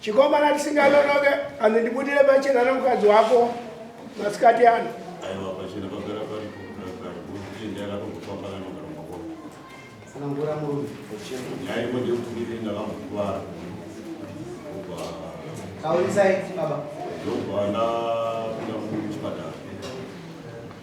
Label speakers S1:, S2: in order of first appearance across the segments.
S1: Chikoma tisingalonoke andibudire pachena nomukadzi wako masikati ano.
S2: Aiwa pachena pagara pari kuti ndakatongofamba kanogara makoro.
S3: Sanangura murume.
S2: Nyaya imwe ndekuti ndakamukuvara.
S3: Kaulisai baba.
S2: Ndobva ndapinda muchipatara.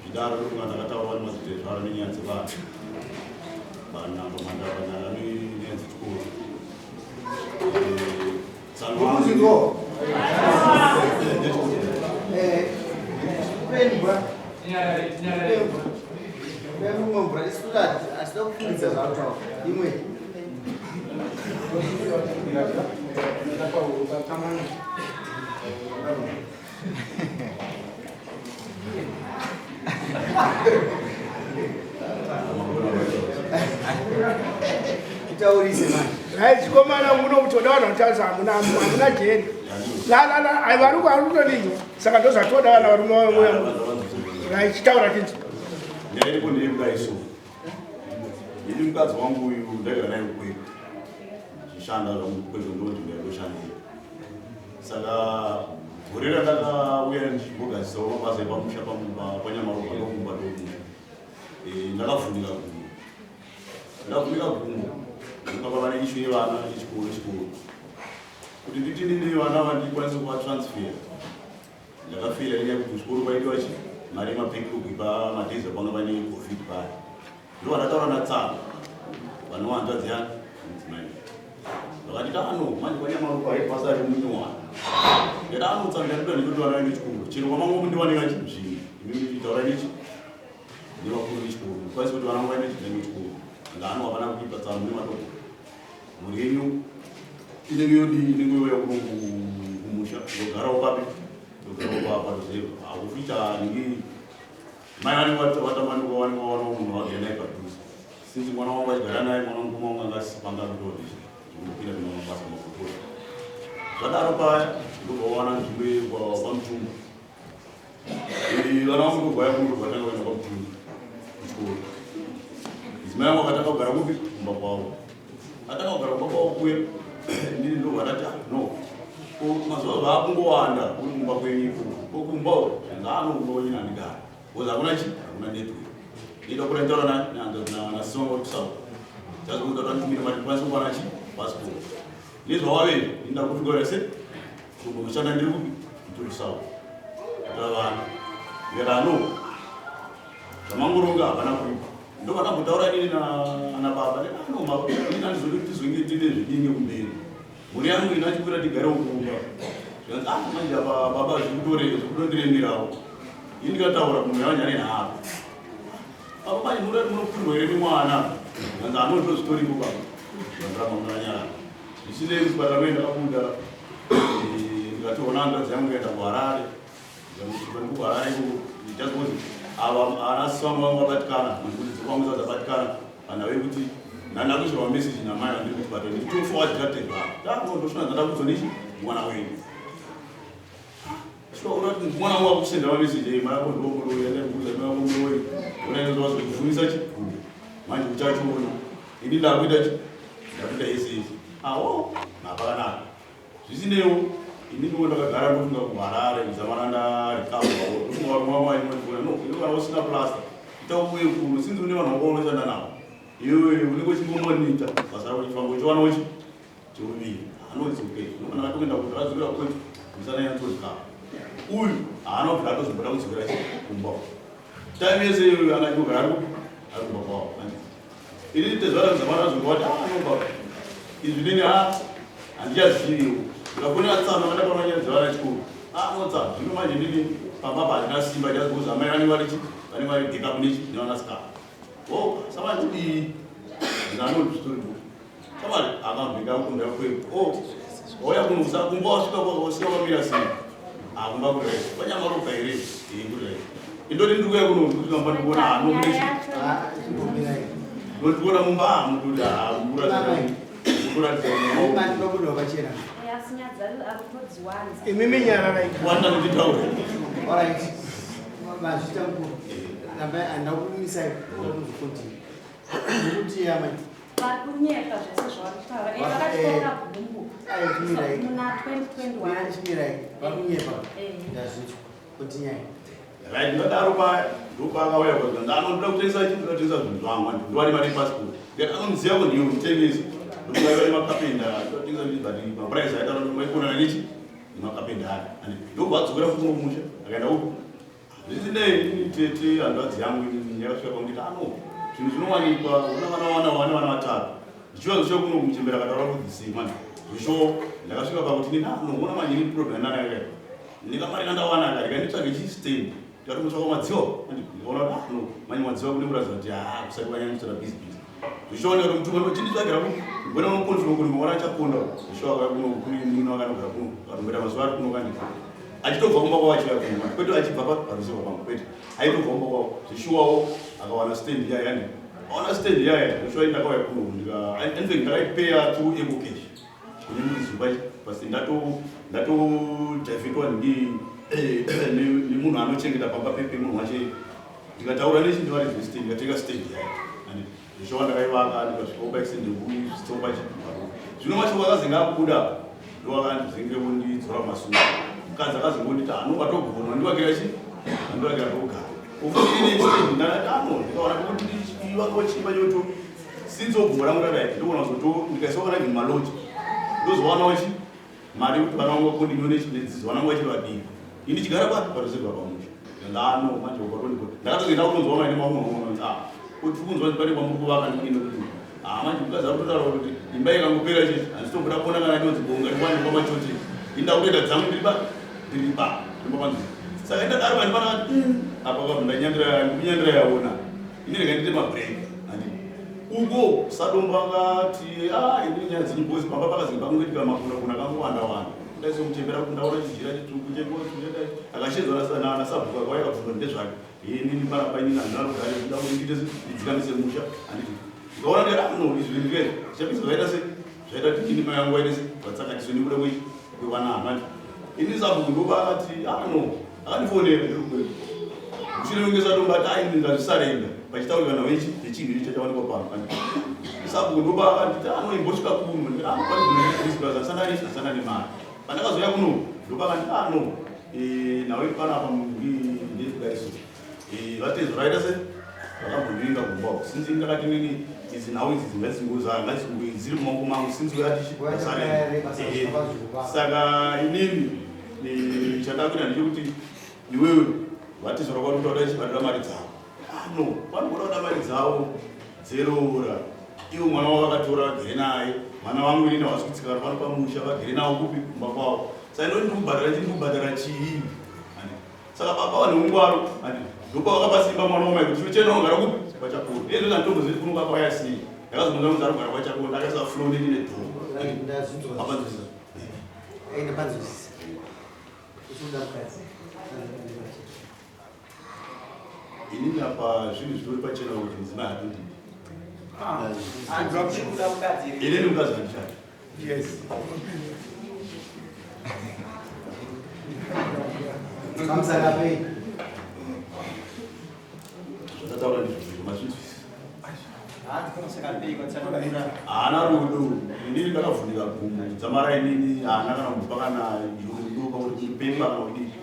S2: Zvidaro ndokunga ndakataura nemazitezvaro nenyaya dzevanhu. Vanhu vamandavanyaya nenyaya dzechikoro.
S3: Mukuzingo. Pembra. Pembra estudante, asida kufundisa zvataura. Imwe. Kitaurise mani.
S1: Hai chikomana muno kutoda vanhu vanotarisa hamuna jeri. La aivari kwarutodini saka ndozvatoda vana varume vamwe chitaura chinzi
S2: nyaya iripo ndeyekudaiso ini mukadzi wangu uyu ndagara naye kwedu chishanda kwezvo ndoti ndaitoshandira saka gore randakauya ndichimbogadzisawo mabasa epamusha panyamaropa ndokumba ndomusha ndakavhunika gumbo ndakava neishu yevana yechikoro kuti nditi ndine vana vandikwanise kuvatransfera ndakafira nenyaya kuti kuchikoro paitwa chi mari yemapekirugwi pamadhezi apanga pane covid paya ndo vandataura natsanga vanowanda dziyani mudzimai vakati tano manje kwanyamaropa aipasa ari munyowana ndadaanotsanga ndida nditoti vana vange chikoro chero kwamango mundiwanira chizvini imimi taura nechi nevakuru vechikoro kwanise kuti vana vangu vaine chidhange chikoro ngaano havana kuipa tsamu nemadoko mhuri yenyu inenge yodii inenge yoya kumusha ndogarawo papi ndogarawo padozero akuficha ningi mai vanenge vatambanikwa vanenge vawanawo munhu wagara naye padhuze sinzi mwana wangu achigara naye mwana mukoma wangu angasipanga kutoti ndinopinda pina mabasa makokora zvadaro paya ndobva wana nzvimbo pamutumba vana vangu ndogwaya kundu vatanga vaenda pamutumba kuchikoro izimai yangu akatanga kugara kupi kumba kwavo atanga kugara kumba kwavo kuya ndini ndo vatati no mazuva zvakungowanda uri kumba kwenyiko kokumba ngaanokumbaonyina ndigara kozi hakuna chi hakuna network ida kurentaura nasongo kusau chazokuita kuti ndimire mati kwanise kuwana chi passport nezvawaveni inda kufikora se kumboshanda ndiri kupi ndirikusau tavana ngerano zvamanguronga havana kuipa ndo vakambotaura nini nababa ina ndizonge tine zvidinge kumberi mhuri yangu inachikwira tigare ukumba zvanzi manje baba zvikutondiremberawo ini ndikataura munhu yavanyane naapa apa manje muri munopfirwa here nemwana zvanzi anotozvitoripo baba zvandiramamuranyara zvisinei kuchipatara mei ndakabuda ndikationa hangadzi yangu yaenda kuharare ndikuharare ndichazokuti ava anasi vangu vangu vabatikana kuti dzekwangu zadzabatikana vanhu vekuti nandakuisirwa meseji namai vandiri kuchipatara nditofowadikategwa ndandosvina dzanda kuzonichi mwana wenyu kuti mwana wangu wakusendera mameseji ei mai yako ndomuroyakuuzaaamuroyi unaizovazokuvhunisa chikuru manje uchachiona ini ndakuita chi ndakuita esesi awo napakanaka zvisinewo ini ndiwo ndakagara ndofunga kuharare zamana ndarikabvawo ndofunga varumwe vangu vaimweona no iwe kana usina plasta itakuye kuru sinzi une vanhu vanga unoshanda navo iwe unenge uchingomonita basa rako chifango chiwanawo chi chekuviri anodzi okay ndofanaka tokuenda kuti radzokera kwetu misana yanatozikapa uyu haana kubvira atozomboda kudzokera chi kumba time yese iyoyo angachigara ari kupi ari kumba kwavo ini tezvara zamana zvongawati nobaba izvi nini handichaziviwo ndikafonera tsamba kandapananyadzivana chikuru notsa zvino manje ndini pambapa handina simba chazokuza amai vanenge vari chi vanenge vari gekapu nechi nevanasikapa samari kudii ndinanoti zvitoribo samari akambveka kunda kweko wauya kuno usakumba wasvika wasvika kwamira sei akumba kurai vanyamaropa here kurai indoti ndiri kuya kuno ndikusvika ndikuona hanokunechi ndikuona mumba hamukuti
S1: imimi nyara
S2: wanda kutitaura
S3: andakumisai kuti kuti yama
S4: Kunyeka zvese zvawataura. Vakatoka gumbo. Muna 2021.
S3: chimirai vakunyepa ndazvitwa kuti nyaya
S2: right ndodaro pa ndopakauya kwa ndanoda kutengesa chii kutengesa zvinhu zvangu ndowani mari passport ngekuti anoziva kuti ndiyo mutengesi ndokuvaiva nemakapenda ndotengesa kuti but maprice aita maikona nanichi nemakapenda ake ndobva adzokera futi mumusha akaenda uko zvisinei tete handadzi yangu yakasvika pakuti ano zvinhu zvinowanikwa una vana vatatu ndichiva zvisho kuno muchembera akataura kudzisima zvisho ndakasvika pakuti ninoona manyini problem nanayaka ndikamari kandawana akarika nditsvage chistand ndikati mutsvaka madziwa ndikaona kuti no manye madziwa kune kuratidza kuti kusati wanyanitsira busy zvichioneka kuti mutumwa ndochinitsvagira ngona unokonzwa kuti mwana achakonda zvisho akauya kuno kune mino akanogara kuno akatomboita mazuva ari kuno kandika achitobva kumba kwavo achika kumba kwete achibva paruziva pangu kwete aitobva kumba kwavo zvishuwawo akawana stand yaya yani aona stand yaya zvishuwa ndakauya kuno infact ndakaipeya through ebo cash kune muziva pasi ndatodhaivhetwa nemunhu anochengeta pamba pemunhu wache ndikataura nechindivari zvestand ndikatenga stand yaya zvishowa ndakaivaka ndikasvikawo paisendekusitomba chibharo zvino mashoko akazenga akubuda ndoakandizengeo ndidzora masura mukadzi akazongonditi anovatogona ndivakira chi andivakira togara ufuinestand ndakati ano ndikaona kuti ivakawo chimba choto sinzogora muradai ndogona zoto ndikaisawo kana vinhu maloji ndozowanawo chi mari kuti vana vangu vakondinyonechinedzidzo vana vangu vachiri vadii ini chigara parusirwa pamusha ndano manje ukatondiko ndakatozoenda kunonzwa maine maunononzi kuti kunzwa ndipane kwamuri kuvaka ndikinde kuti manje mukadzi akutotaura kuti imba ikangopera chete handitobuda kuona kana ndinonzi bonga ndikwandirwa machote inda kutoenda dzangu ndiriba ndipapanzvii saka ndadaro pandipana apa ndikunyandira yaona ini ndikaitite mabreak uko sadombo akati ini nyaya dzinyibozi pamba pakazinga pakungoitika makunakuna kangowandawanda ndaisomuchembera kuti ndaona chijira chitsvuku chekoa akashedzwa nasabhuku akauya kabvunza ndezvake nini parapainini handinarugare kuda kuti ndiite ndidzikamise musha handiti ndikaona ndedano izvi ndikei chapisa zvaita se zvaita kuti ini mai yangu waite se vatsakatiswe nekuda kwewana manje ini sabhuku ndoba akati no akandifonera ndirikwedu mushure mengesadombati aini ndazvisarenda pachitaurikana nechinhu ichi chachawanikwa pano sabhuku ndoba akanditi imbosvika kuno asana nemari pandakazoya kuno ndoba akanditi nawe panapa ndezvidaiso vatezo raita se vakambondiringa kumba sinzi ndakati nini idzi nhau idzi dzingadzingozangadzingoi dziri mumaoko mangu sinzi uyatishasare saka inini chandakuita ndechekuti iwewe vatezo rakwati utauda chibadira mari dzavo no vanokuda kuda mari dzavo dzeroora iwo mwana wavo vakatora vagere naye mwana vangu inini havasi kutsikana pano pamusha vagere navo kupi kumba kwavo saka ndikubhadhara chii saka baba wane ungwaro ndopa wakapasimba mwana wamai kuti chino ugara kupi pachakoro izvo zvandombo ziri kuno kwakauya sei ndakazomudza munhu ari kugara pachakoro ndakaisa flo nini nedhoo apanzwisisa
S3: ndapanzwisisa uchiuda mukadzi
S2: inini apa zvinhu zvitori pachena kuti mudzimai hatondii inini mukadzi handishati
S1: yes
S3: kamusakapei
S2: zvakataura ndizvozvo mazvinzwisi haana rudo inini ndakavhunika gumbo dzamara inini haana kana mupa kana rudo kakuti pepa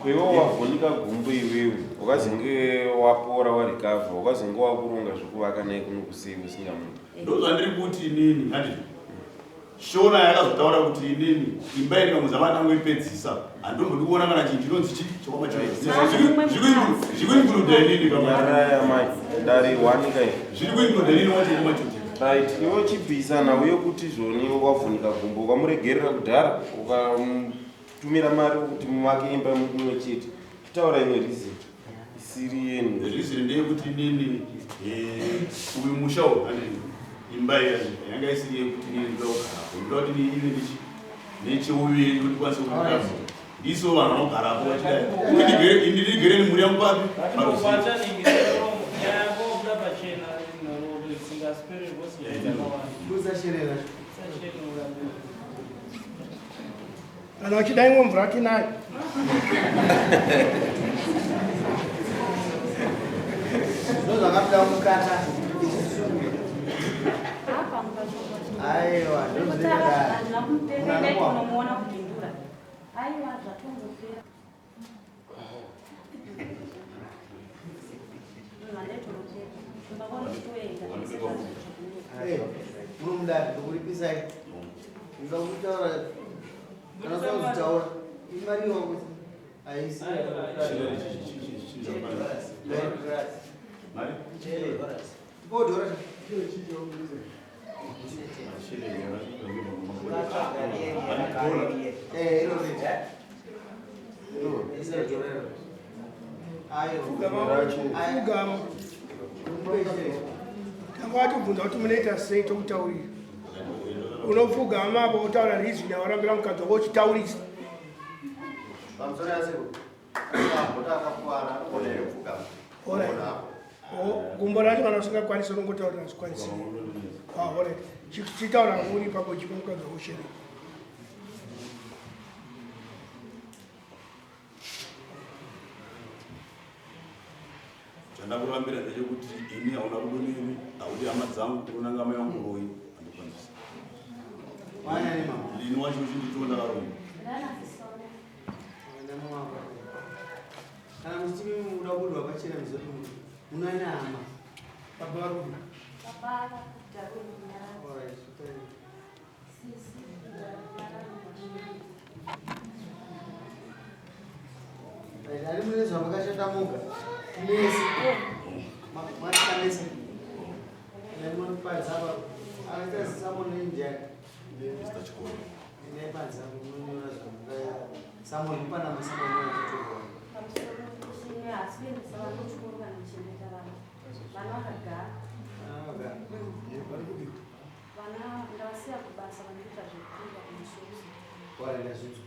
S5: kwewo wavhunika gumbo iwewe wakazenge wapora warikavha wakazenge wakuronga zvekuvaka naye kuno kusei usingamuda
S2: ndozvandiri kuti inini handizvo shona yakazotaura kuti inini imba irikamuzama tangoipedzisa handombodi kuona kana chinhu chinonzi chi chokwamatozvikuinkluda inini
S5: yaraya mai dari wanika
S2: zviri kuinkluda inini wachokomachote
S5: right iwe chibvisana uye kuti zvoni wavhunika gumbo ukamuregerera kudhara ukamutumira mari kuti mumake imba mumwe chete taura imwe reason isiri yenu
S2: reason ndeyekuti inini uyu mushawo imba yanga isiri yekuti inini ndogarapo ndoda kuti ive necheuviri kuti kwanise kuaa ndiso vanhu vanogarapo vachidai indirigere nemhuri yangu papi
S1: kana uchida imwe mvura tinayo
S3: zvakapinda mukata.
S4: Hapa mukashongwa.
S3: Aiwa, ndozvinodai.
S4: Handina kumupembe kunomuona kugindura. Aiwa, zvatongopera. Mandetorokera. Mbakona kutoenda.
S3: Munomudati ndokuripisai. Ndakutaura kana kuzitaura imari wangu haisi. Bodora.
S1: Fugama. Tangawatibvunza kuti munoita sei tokutaurira. Unofugama apo utaura rizvi yawarambira mukadzi wako uchitaurisa. Gumbo racho kana usingakwanisi unongotaurira zvikwanisi. Chitaura uri papo chipa mukadzi wako shere.
S2: Chandakurambira ndechekuti ini hauna kudonimi, haudi hama dzangu kunanga mai vangu roi handikwanisa. Lini wacho uchinditoona karombo.
S3: Kana muchimi muda kudwa pachena mizoti muna nyama.
S1: Baba varume.
S4: Baba, jaruni nyara.
S3: Alright,
S4: Sisi,
S3: ari munezva makashatamuka nesi makanesa nemunopadzapa anoita samoni injani
S2: Mr. Chikoro.
S3: nepadza munonyora zvamuka samoni panama samoni achitogona
S4: pamusoro asi bendisa vanochikoro vanochengeta vana. Vana vakagara. Vana ndavasiya kubasa vanoita zvekuita kumusoro.
S3: waraenda zvinhu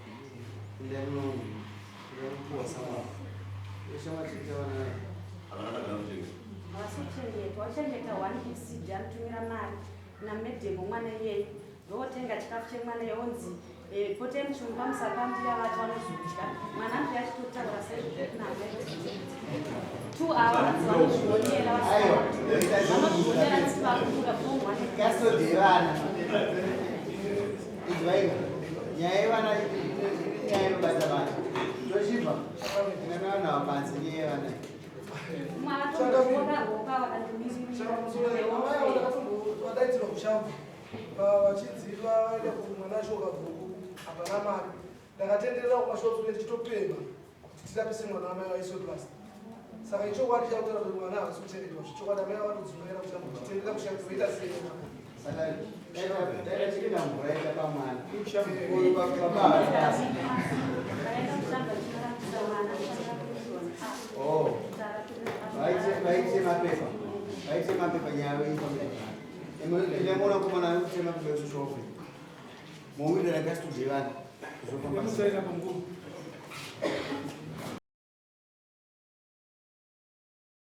S3: ndamunopuwa samoni eshamachita vana
S4: Vasichengetwa, vachengeta 1 ECD anotumira mari namedhemo mwana iyeye. Ndotenga chikafu chemwana yonzi pote muchumba musapambira vati vanozodya. Mwana ndo yachitotaura sezvokunanga 2 hours vanozvionyera vanozvionyera tsivakuda vomwana
S3: kasodhevana izvaiva nyaya yevana nyaya yobata vana tochibva ingana vanhu vapanzi nyeyevana
S6: vadaidzirwa kushambo vachidzirwa vaenda kuti mwana ashoka bhuku hapana mari ndakatenderera kumashopfule tichitopema kuti tirapise mwana wamai vaiswe plasta saka ichokwadi chakutaura kuti mwana havasi kuchengetwa zvichokwadi amai vanodzimera kushambo titendera kushambo voita sei
S3: saka daidachipinda mvura ita pamwana vaite mapepa nyaya inemona kumana kutema kubesushofe mowirira ngastudhevana
S1: Musaira pamgumu.